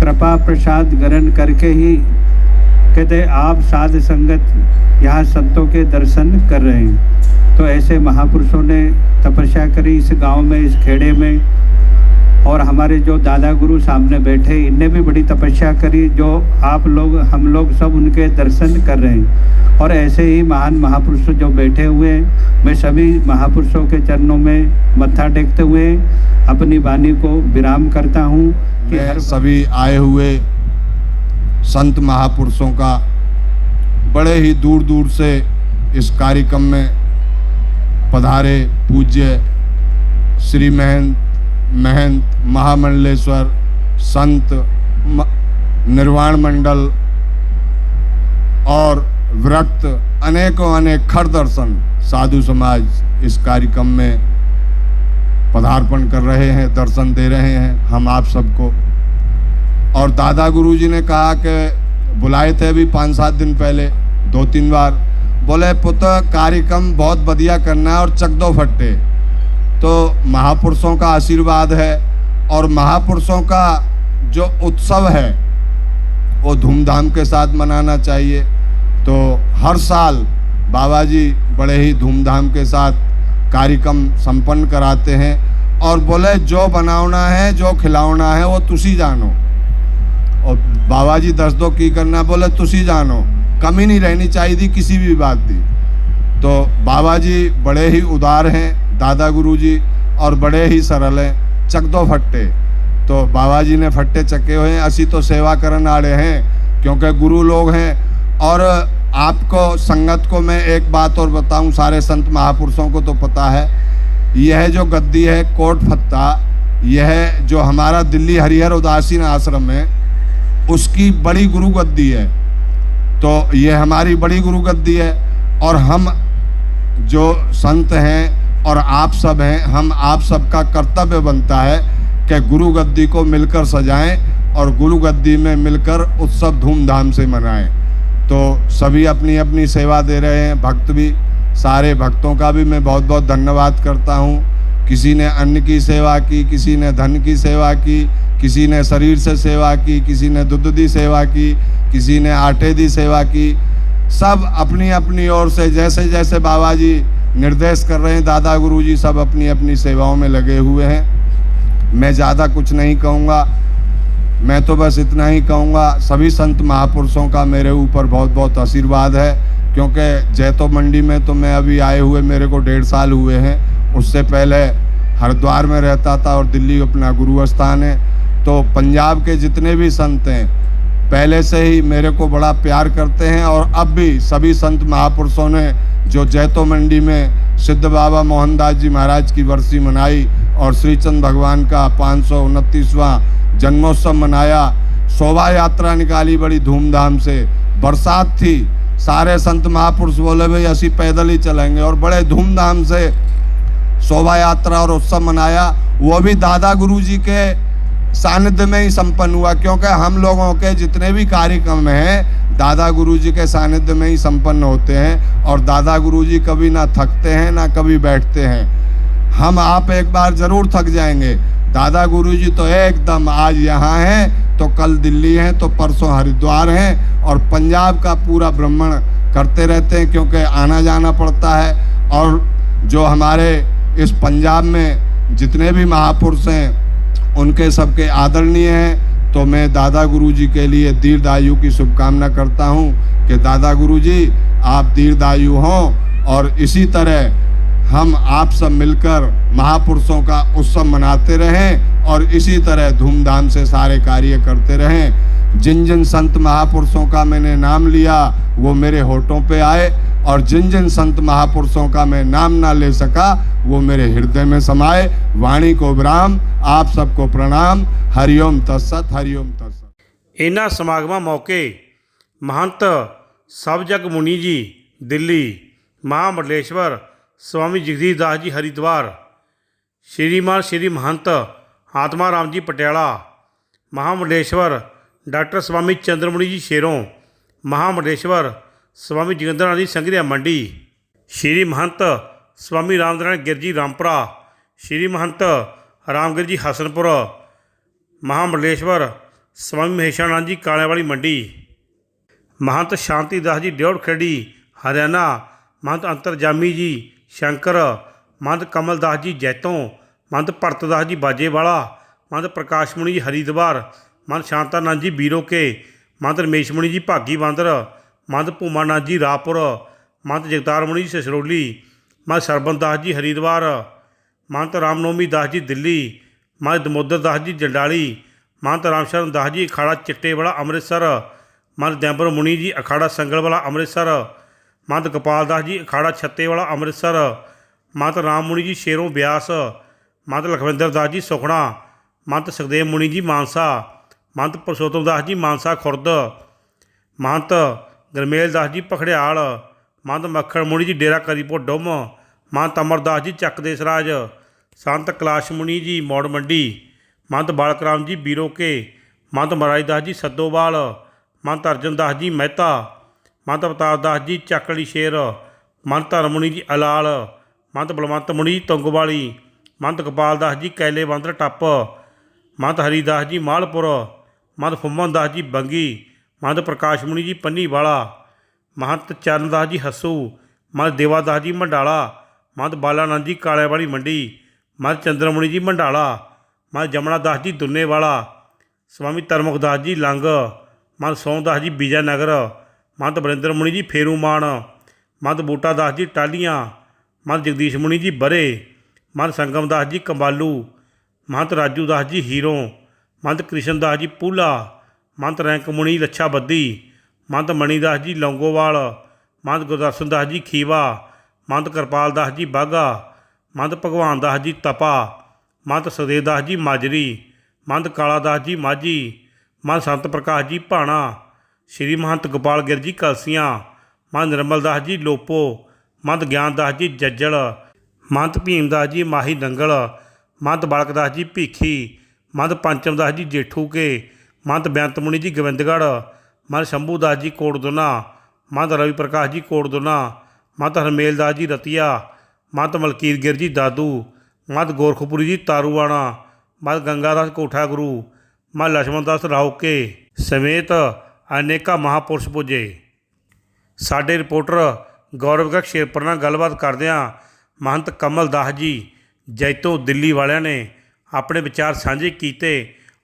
Speaker 9: कृपा प्रसाद ग्रहण करके ही कहते आप साध संगत यहाँ संतों के दर्शन कर रहे हैं। तो ऐसे महापुरुषों ने तपस्या करी इस गांव में, इस खेड़े में, और हमारे जो दादा गुरु सामने बैठे इनने भी बड़ी तपस्या करी, जो आप लोग हम लोग सब उनके दर्शन कर रहे हैं। और ऐसे ही महान महापुरुष जो बैठे हुए हैं, मैं सभी महापुरुषों के चरणों में मत्था टेकते हुए अपनी वाणी को विराम करता हूँ कि हर
Speaker 10: सभी आए हुए संत महापुरुषों का बड़े ही दूर दूर से इस कार्यक्रम में पधारे पूज्य श्री महंत महामंडलेश्वर संत निर्वाण मंडल और विरक्त अनेक खर दर्शन साधु समाज इस कार्यक्रम में पदार्पण कर रहे हैं, दर्शन दे रहे हैं हम आप सबको। और दादा गुरु जी ने कहा कि बुलाए थे अभी 5-7 दिन पहले 2-3 बार, बोले पुत्र कार्यक्रम बहुत बढ़िया करना है और चक दो फट्टे। तो महापुरुषों का आशीर्वाद है और महापुरुषों का जो उत्सव है वो धूमधाम के साथ मनाना चाहिए। तो हर साल बाबा जी बड़े ही धूमधाम के साथ कार्यक्रम संपन्न कराते हैं और बोले जो बनाना है जो खिलाना है वो तुसी जानो, और बाबा जी दस दो की करना बोले तुसी जानो, कमी नहीं रहनी चाहिए थी किसी भी बात की। तो बाबा जी बड़े ही उदार हैं, दादा गुरु जी और बड़े ही सरल हैं। चक दो फट्टे, तो बाबा जी ने फट्टे चके हुए हैं, असी तो सेवा करने वाले हैं क्योंकि गुरु लोग हैं। और आपको संगत को मैं एक बात और बताऊं, सारे संत महापुरुषों को तो पता है, यह जो गद्दी है कोट फत्ता, यह जो हमारा दिल्ली हरिहर उदासीन आश्रम है उसकी बड़ी गुरु गद्दी है। तो यह हमारी बड़ी गुरु गद्दी है और हम जो संत हैं और आप सब हैं, हम आप सबका कर्तव्य बनता है कि गुरु गद्दी को मिलकर सजाएं और गुरु गद्दी में मिलकर उत्सव धूमधाम से मनाएं। तो सभी अपनी अपनी सेवा दे रहे हैं, भक्त भी, सारे भक्तों का भी मैं बहुत बहुत धन्यवाद करता हूँ। किसी ने अन्न की सेवा की, किसी ने धन की सेवा की, किसी ने शरीर से सेवा की, किसी ने दूध दी सेवा की, किसी ने आटे दी सेवा की। सब अपनी अपनी ओर से जैसे जैसे बाबा जी निर्देश कर रहे हैं, दादा गुरु जी सब अपनी अपनी सेवाओं में लगे हुए हैं। मैं ज़्यादा कुछ नहीं कहूँगा, मैं तो बस इतना ही कहूँगा, सभी संत महापुरुषों का मेरे ऊपर बहुत बहुत आशीर्वाद है। क्योंकि जैतो मंडी में तो मैं अभी आए हुए मेरे को 1.5 साल हुए हैं, उससे पहले हरिद्वार में रहता था और दिल्ली अपना गुरु स्थान है। तो पंजाब के जितने भी संत हैं पहले से ही मेरे को बड़ा प्यार करते हैं और अब भी सभी संत महापुरुषों ने जो जैतो मंडी में सिद्ध बाबा मोहनदास जी महाराज की बरसी मनाई और श्रीचंद भगवान का 529वां जन्मोत्सव मनाया, शोभा यात्रा निकाली बड़ी धूमधाम से, बरसात थी, सारे संत महापुरुष बोले भाई असी पैदल ही चलेंगे और बड़े धूमधाम से शोभा यात्रा और उत्सव मनाया। वो भी दादा गुरु जी के सानिध्य में ही संपन्न हुआ, क्योंकि हम लोगों के जितने भी कार्यक्रम हैं दादा गुरु जी के सानिध्य में ही संपन्न होते हैं। और दादा गुरु जी कभी ना थकते हैं ना कभी बैठते हैं। हम आप एक बार ज़रूर थक जाएंगे, दादा गुरु जी तो एकदम आज यहाँ हैं तो कल दिल्ली हैं तो परसों हरिद्वार हैं और पंजाब का पूरा भ्रमण करते रहते हैं, क्योंकि आना जाना पड़ता है। और जो हमारे इस पंजाब में जितने भी महापुरुष हैं उनके सबके आदरणीय हैं। तो मैं दादा गुरु जी के लिए दीर्घायु की शुभकामना करता हूं कि दादा गुरु जी आप दीर्घायु हों और इसी तरह हम आप सब मिलकर महापुरुषों का उत्सव मनाते रहें और इसी तरह धूमधाम से सारे कार्य करते रहें। जिन जिन संत महापुरुषों का मैंने नाम लिया वो मेरे होठों पे आए और जिन जिन संत महापुरुषों का मैं नाम ना ले सका वो मेरे हृदय में समाए। वाणी को विराम, आप सबको प्रणाम। हरिओम तत्सत, हरिओम तत्सत।
Speaker 1: इन्हां समागमां मौके महंत सब जग मुनि जी दिल्ली, महामंडलेश्वर स्वामी जगदीश दास जी हरिद्वार, श्रीमान श्री महंत आत्मा राम जी पटियाला, महामंडलेश्वर डॉक्टर स्वामी चंद्रमुनि जी शेरों, महामंडलेश्वर स्वामी जगेंद्र जी संगरिया मंडी, श्री महंत स्वामी रामनारायण गिर जी रामपुरा, श्री महंत रामगिर जी हसनपुर, महामंडलेश्वर स्वामी महेशानंद जी कालियावाली मंडी, महंत शांति दास जी ड्योड़ खेड़ी हरियाणा, महंत अंतरजामी जी शंकर, महंत कमल दास जी जैतों, महंत भरत दास जी बाजेवाला, महंत प्रकाश मुनि जी हरिद्वार, महंत शांतानंद जी बीरो के, महंत रमेश मुनि जी भागी बांदर, महंत भूमानंद जी राहपुर, महंत जगतार मुनि जी ससरौली, महंत सरबन दास जी हरिद्वार, महंत रामनवमी दास जी दिल्ली, महंत दमोदर दास जी जंडाली, महंत रामशरण दास जी अखाड़ा चिट्टेवाला अमृतसर, महंत दैंबर मुनि जी अखाड़ा संगलवाला अमृतसर, महंत गोपाल दास जी अखाड़ा छत्तेवाला अमृतसर, महंत राम मुनि जी शेरों ब्यास, महंत लखविंदर दास जी सुखना, महंत सुखदेव मुनि जी मानसा, महंत पुरुषोत्तम दास जी मानसा खुर्द, महंत गरमेल दास जी पखड़ियाल, महंत मक्खण मुनि जी डेरा करीपुर डुम, महंत अमरदास जी चक देसराज, संत कैलाश मुनि जी मौड़ मंडी, महंत बालक राम जी बीरो के, महंत महाराज दास जी सद्दोवाल, महंत अर्जन दास जी मेहता, महंत अवतार दास जी चाकली शेर, महंत धर्म मुनि जी अलाल, महंत बलवंत मुनि जी तुंगवाली, महंत गोपाल दास जी कैले बंदर टप, महंत हरिदास जी मालपुर, महंत फुम्मन दास जी बंगी, महंत प्रकाश मुनि जी पन्नीवाला, महंत चरण दास जी हस्सू, महंत देवादास जी मंडाला, महंत बालानंद जी कालियावाली मंडी, महंत चंद्रमुनि जी मंडाला, महंत जमना दास जी दुन्नेवाला, स्वामी तरमुख दास जी लंग, महंत सोमदास जी विजयनगर, महंत बरिंदर मुनि जी फेरूमान, महंत बूटा दास जी टालियाँ, महंत जगदीश मुनि जी बरे, महंत संगम दास जी कंबालू, महंत राजू दास जी हीरों, महंत कृष्ण दास जी पूला, महंत रैंक मुनि लच्छा बद्दी, महंत मणिदास जी लौंगोवाल, महंत गुरदर्शन दास जी खीवा, महंत कृपाल दास जी बाघा, महंत भगवान दास जी तपा, महंत सुखदेव दास जी माजरी, महंत काला दास जी माझी, महंत संत प्रकाश जी भाणा, श्री महंत गोपाल गिर जी कलसियाँ, महंत निर्मल दास जी लोपो, महंत ज्ञान दास जी जज्जल, महंत भीम दास जी माही नंगल, महंत बालक दास जी भीखी, महंत पंचम दास जी जेठू के, महंत बेअंत मुनि जी गोबिंदगढ़, महंत शंभू दास जी कोटदुना, महंत रवि प्रकाश जी कोटदुना, महंत हरमेल दास जी रतिया, महंत मलकीत गिर जी दादू, महंत गोरखपुरी जी तारूआणा, महंत गंगादास कोठा गुरु, महंत लक्ष्मण दास राउके समेत अनेका महापुरुष पुजे। साडे रिपोर्टर गौरव का शेरपुर नाल गलबात करदिआं महंत कमल दास जी जैतों दिल्ली वालिਆਂ ने अपने विचार साझे कीते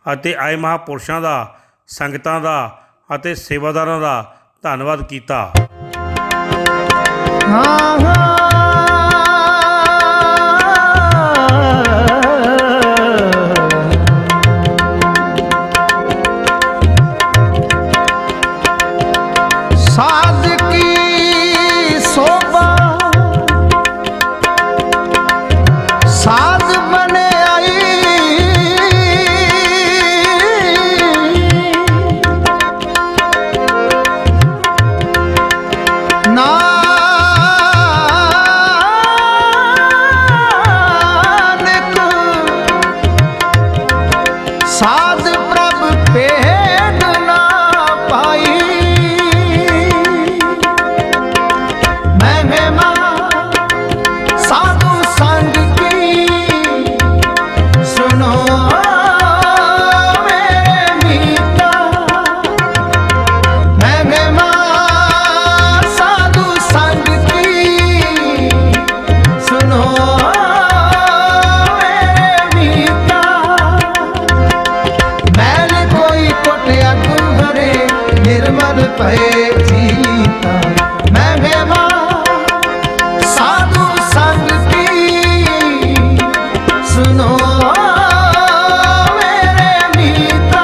Speaker 1: ਅਤੇ आए महापुरुषों का संगतां का ਅਤੇ सेवादारां का धन्नवाद कीता।
Speaker 3: साध की शोभा साध बने आई, नानक साध प्रभ भेद ना पाई। महिमा साधु संग की सुनो मेरे मीता। महिमा साधु संग की सुनो मेरे मीता। मैल कोई कोटिया तुम्हारे निर्मल भय जीता। महिमा साधु संग की सुनो मेरे मीता।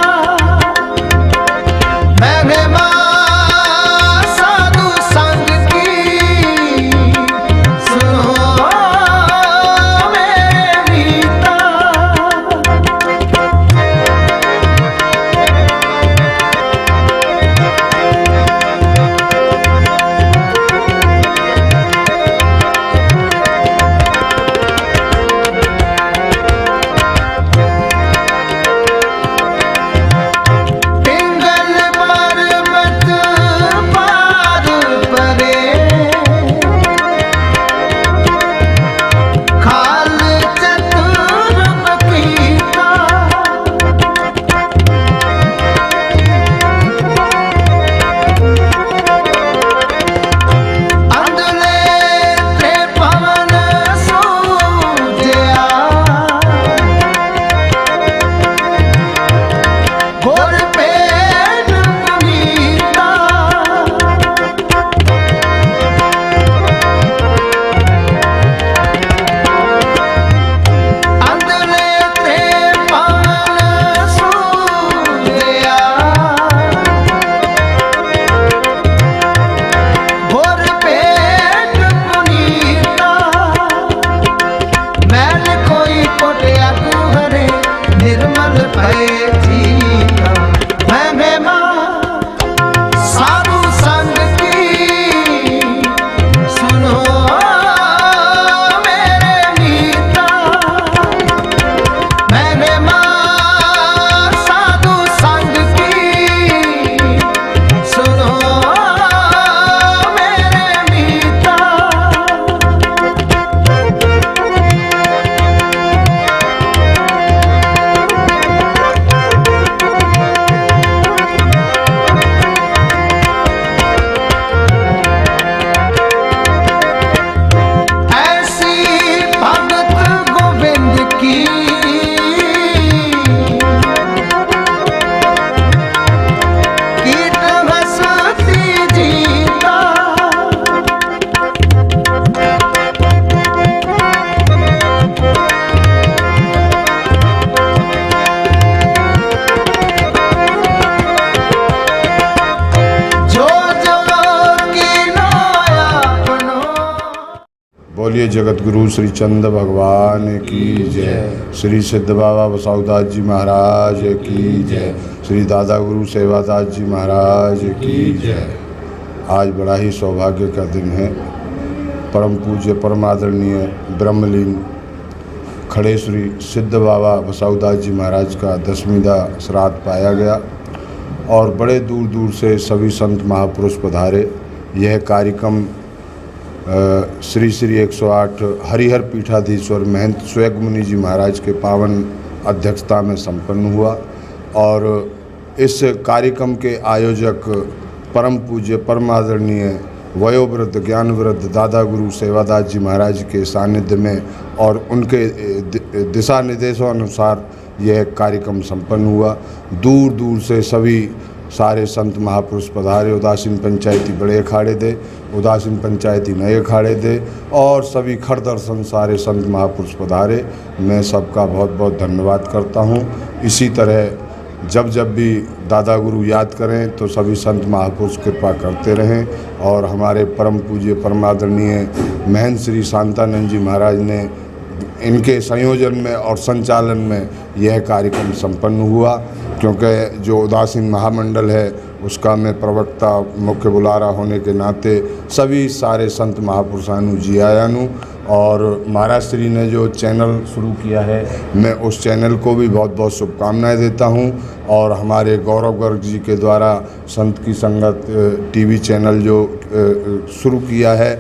Speaker 3: महिमा साधु संग की सुनो मेरे मीता।
Speaker 10: बोलिए जगत गुरु श्री चंद भगवान की जय। श्री सिद्ध बाबा बसाऊदास जी महाराज की जय। श्री दादा गुरु सेवादास जी महाराज की जय। आज बड़ा ही सौभाग्य का दिन है। परम पूज्य परम आदरणीय ब्रह्मलीन खड़े श्री सिद्ध बाबा बसाऊदास जी महाराज का 10वीं श्राद्ध पाया गया और बड़े दूर दूर से सभी संत महापुरुष पधारे। यह कार्यक्रम श्री श्री 108 हरिहर पीठाधीश्वर महंत स्वयग मुनि जी महाराज के पावन अध्यक्षता में संपन्न हुआ और इस कार्यक्रम के आयोजक परम पूज्य परम आदरणीय वयोवृद्ध ज्ञानवृद्ध दादा गुरु सेवादास जी महाराज के सानिध्य में और उनके दिशा निर्देशों अनुसार यह कार्यक्रम संपन्न हुआ। दूर दूर से सभी सारे संत महापुरुष पधारे। उदासीन पंचायती बड़े अखाड़े दे, उदासीन पंचायती नए अखाड़े दे और सभी खड़ दर्शन सारे संत महापुरुष पधारे। मैं सबका बहुत बहुत धन्यवाद करता हूँ। इसी तरह जब जब भी दादा गुरु याद करें तो सभी संत महापुरुष कृपा करते रहें और हमारे परम पूज्य परमादरणीय महंत श्री शांतानंद जी महाराज ने इनके संयोजन में और संचालन में यह कार्यक्रम संपन्न हुआ। क्योंकि जो उदासीन महामंडल है उसका मैं प्रवक्ता मुख्य बुलारा होने के नाते सभी सारे संत महापुरुषानु जी आयानु और महाराज श्री ने जो चैनल शुरू किया है मैं उस चैनल को भी बहुत बहुत शुभकामनाएं देता हूं। और हमारे गौरव गर्ग जी के द्वारा संत की संगत टीवी चैनल जो शुरू किया है,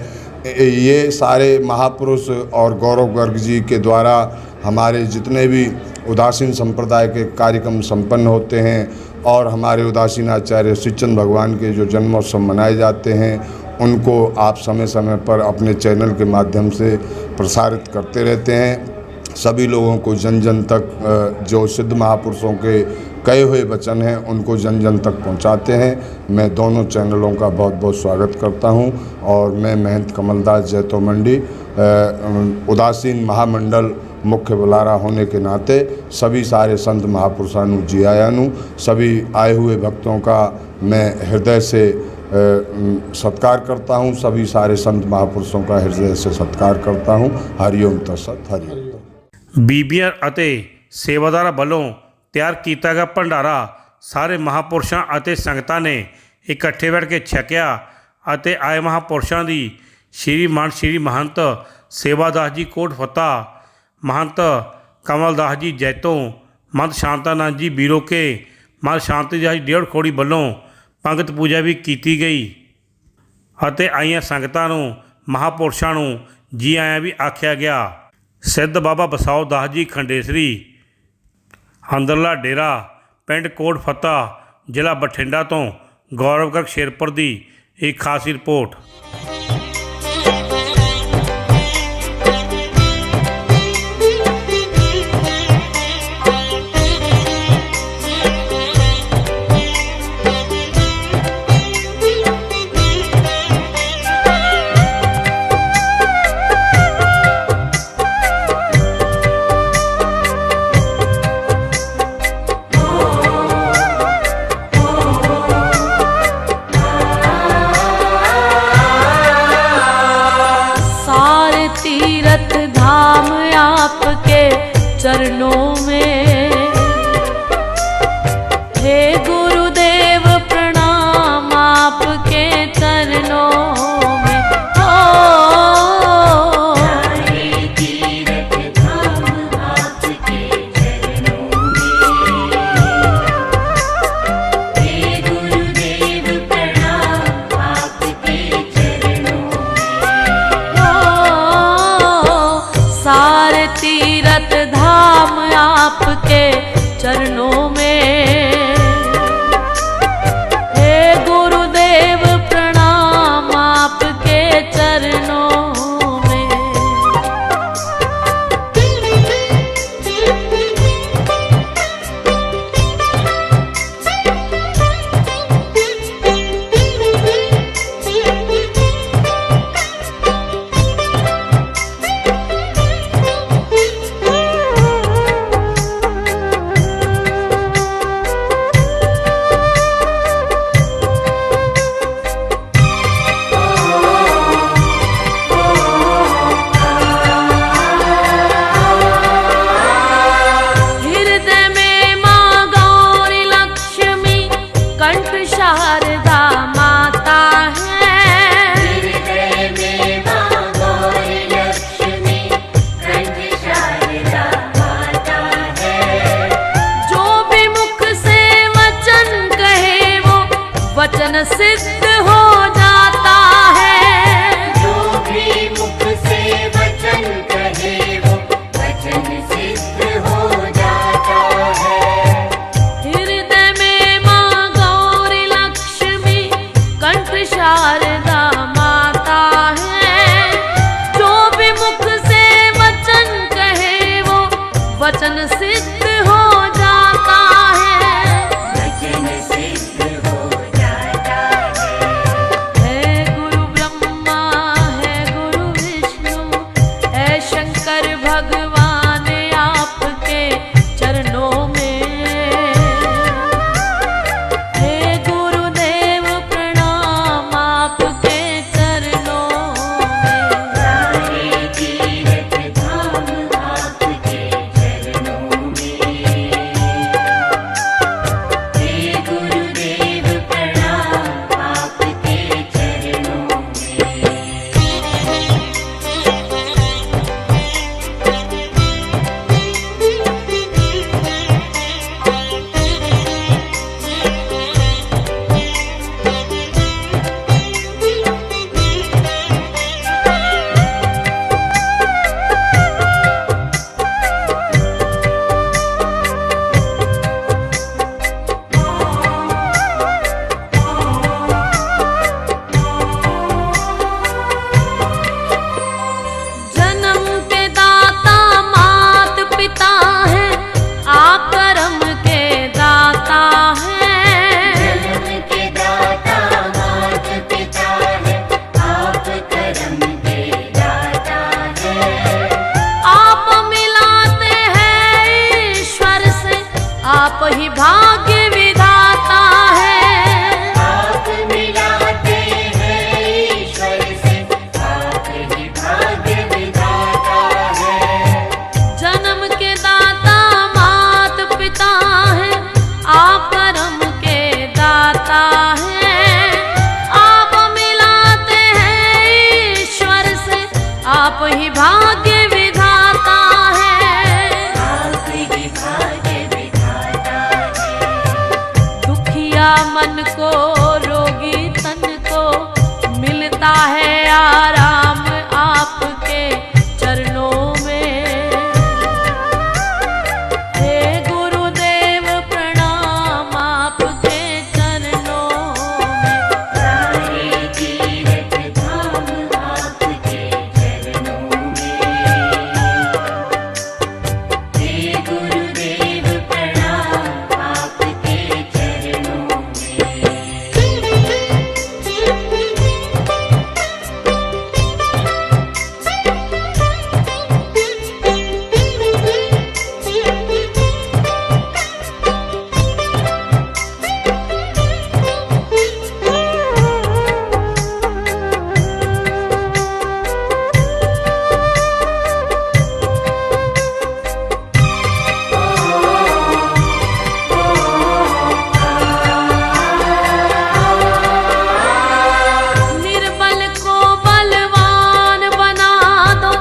Speaker 10: ये सारे महापुरुष और गौरव गर्ग जी के द्वारा हमारे जितने भी उदासीन संप्रदाय के कार्यक्रम संपन्न होते हैं और हमारे उदासीन आचार्य श्रीचंद भगवान के जो जन्मोत्सव मनाए जाते हैं उनको आप समय समय पर अपने चैनल के माध्यम से प्रसारित करते रहते हैं। सभी लोगों को जन जन तक जो सिद्ध महापुरुषों के कहे हुए वचन हैं उनको जन जन तक पहुंचाते हैं। मैं दोनों चैनलों का बहुत बहुत स्वागत करता हूं और मैं महंत कमलदास जैतो मंडी उदासीन महामंडल मुख्य बुलारा होने के नाते सभी सारे संत महापुरुषानु जी आयानु सभी आए हुए भक्तों का मैं हृदय से सत्कार करता हूं। सभी सारे संत महापुरुषों का हृदय से सत्कार करता हूं। हरिओम तत्सत। हरिओम।
Speaker 1: ਬੀਬੀਆਂ ਅਤੇ ਸੇਵਾਦਾਰਾਂ ਵੱਲੋਂ ਤਿਆਰ ਕੀਤਾ ਗਿਆ ਭੰਡਾਰਾ ਸਾਰੇ ਮਹਾਂਪੁਰਸ਼ਾਂ ਅਤੇ ਸੰਗਤਾਂ ਨੇ ਇਕੱਠੇ ਬੈਠ ਕੇ ਛਕਿਆ ਅਤੇ ਆਏ ਮਹਾਂਪੁਰਸ਼ਾਂ ਦੀ ਸ਼੍ਰੀ ਮਹੰਤ ਸੇਵਾਦਾਸ ਜੀ ਕੋਟ ਫਤਿਹ, महंत कमलदास जी जैतों, महंत शांतानंद जी बीरोके, महंत शांतिदास जी डेढ़ खोड़ी वालों पंगत पूजा भी की गई ਅਤੇ ਆਈਆਂ ਸੰਗਤਾਂ ਨੂੰ ਮਹਾਂਪੁਰਸ਼ਾਂ ਨੂੰ ਜੀ ਆਇਆਂ ਵੀ ਆਖਿਆ ਗਿਆ। ਸਿੱਧ ਬਾਬਾ ਬਸਾਊਦਾਸ ਜੀ ਖੰਡੇਸਰੀ ਅੰਦਰਲਾ ਡੇਰਾ ਪਿੰਡ ਕੋਟ ਫਤਿਹ ਜ਼ਿਲ੍ਹਾ ਬਠਿੰਡਾ ਤੋਂ ਗੌਰਵ ਗਰਗ ਸ਼ੇਰਪੁਰ ਦੀ ਇੱਕ ਖਾਸ ਰਿਪੋਰਟ।
Speaker 11: शारदा माता है।
Speaker 12: हृदय में माँ गौरी लक्ष्मी कंठ शारदा माता है।
Speaker 11: जो भी मुख से वचन कहे वो वचन सिद्ध हो जाता है।
Speaker 12: जो भी मुख से वचन कहे वो वचन सिद्ध हो जाता है।
Speaker 11: हृदय में माँ गौरी लक्ष्मी कंठ शारदा माता है। जो भी मुख से वचन कहे वो वचन सिद्ध हो जाता है।
Speaker 12: वचन सिद्ध हो जाता
Speaker 11: है गुरु ब्रह्मा है गुरु विष्णु है शंकर भगवान आपके चरणों में। हे गुरुदेव प्रणाम आपके चरणों में।
Speaker 12: सारे तीर्थ धाम आपके चरणों में। हे गुरुदेव प्रणाम आपके चरणों में।
Speaker 11: जन्म के दाता मात पिता है आप कर्म के दाता है।
Speaker 12: जन्म के दाता मात पिता है आप कर्म के दाता है।
Speaker 11: आप मिलाते हैं ईश्वर से आप ही भाग्य विधाता है।
Speaker 12: आप मिलाते हैं ईश्वर से आप ही भाग्य विधाता है।
Speaker 11: जन्म के दाता मात पिता है आप कर्म के दाता है। आप मिलाते हैं ईश्वर से आप ही भाग्य विधाता है।
Speaker 12: आप ही भाग्य विधाता है।
Speaker 11: दुखिया मन को रोगी तन को मिलता है आराम आपके चरणों में। हे गुरुदेव प्रणाम आपके चरणों में।
Speaker 12: सारे तीर्थ धाम आपके चरणों में। हे गुरुदेव प्रणाम आपके चरणों में।
Speaker 11: निर्बल को बलवान बना दो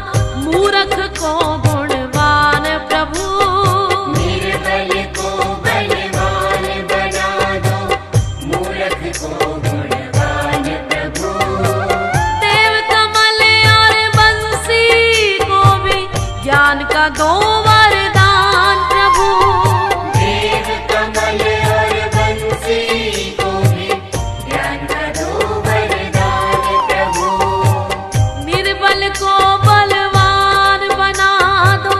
Speaker 11: मूर्ख को गुणवान प्रभु।
Speaker 12: निर्बल को बलवान बना दो मूर्ख को गुणवान प्रभु।
Speaker 11: देव कमल और बंसी को भी ज्ञान का दो वरदान प्रभु।
Speaker 12: देव कमल और बंसी को भी ज्ञान का दो वरदान प्रभु।
Speaker 11: निर्बल को बलवान बना दो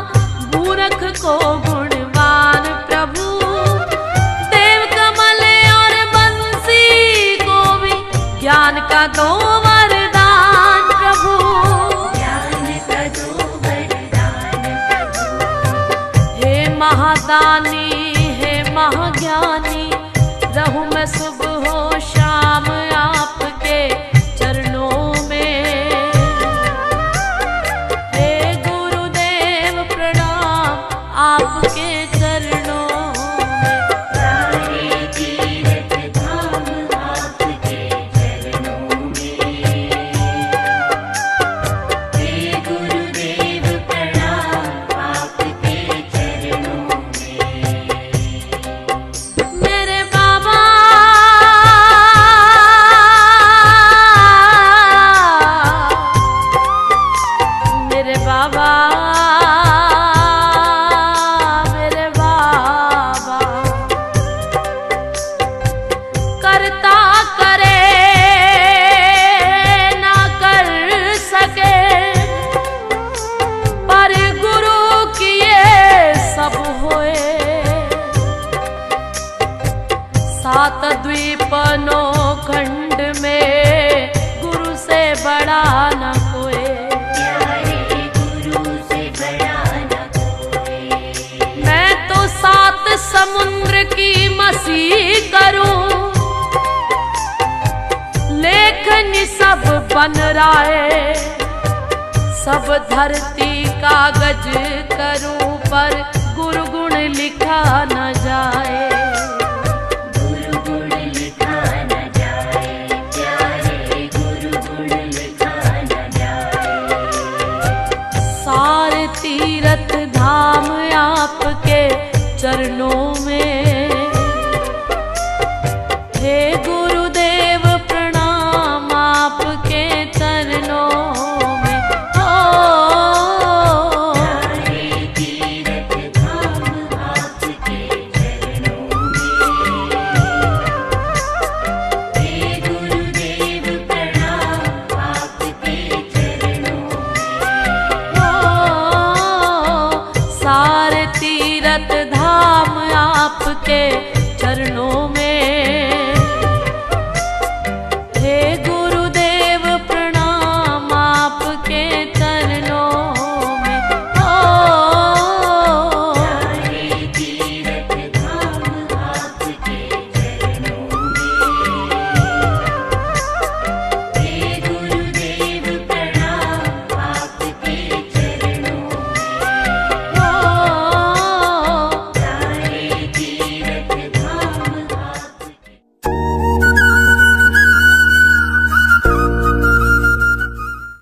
Speaker 11: मूर्ख को गुणवान प्रभु। देव कमल और बंसी को भी ज्ञान का दो वरदान प्रभु।
Speaker 12: ज्ञान का दो वरदान प्रभु।
Speaker 11: हे महादानी हे महाज्ञानी रहूं मैं सुबह हो शाम आपके चरणों में। हे गुरुदेव प्रणाम आपके चरणों में।
Speaker 12: सारे तीर्थ धाम
Speaker 11: चौवनों खंड में गुरु से बड़ा न कोई।
Speaker 12: प्यारे गुरु से बड़ा न कोई।
Speaker 11: मैं तो 7 समुद्र की मसीह करूं, लेखन सब बन राए, सब धरती कागज करूं पर गुरु गुण लिखा न जाए।
Speaker 12: गुरु गुण लिखा न जाए, प्यारे गुरु गुण लिखा न जाए।
Speaker 11: सारे तीर्थ धाम आपके चरणों में, हे गुरु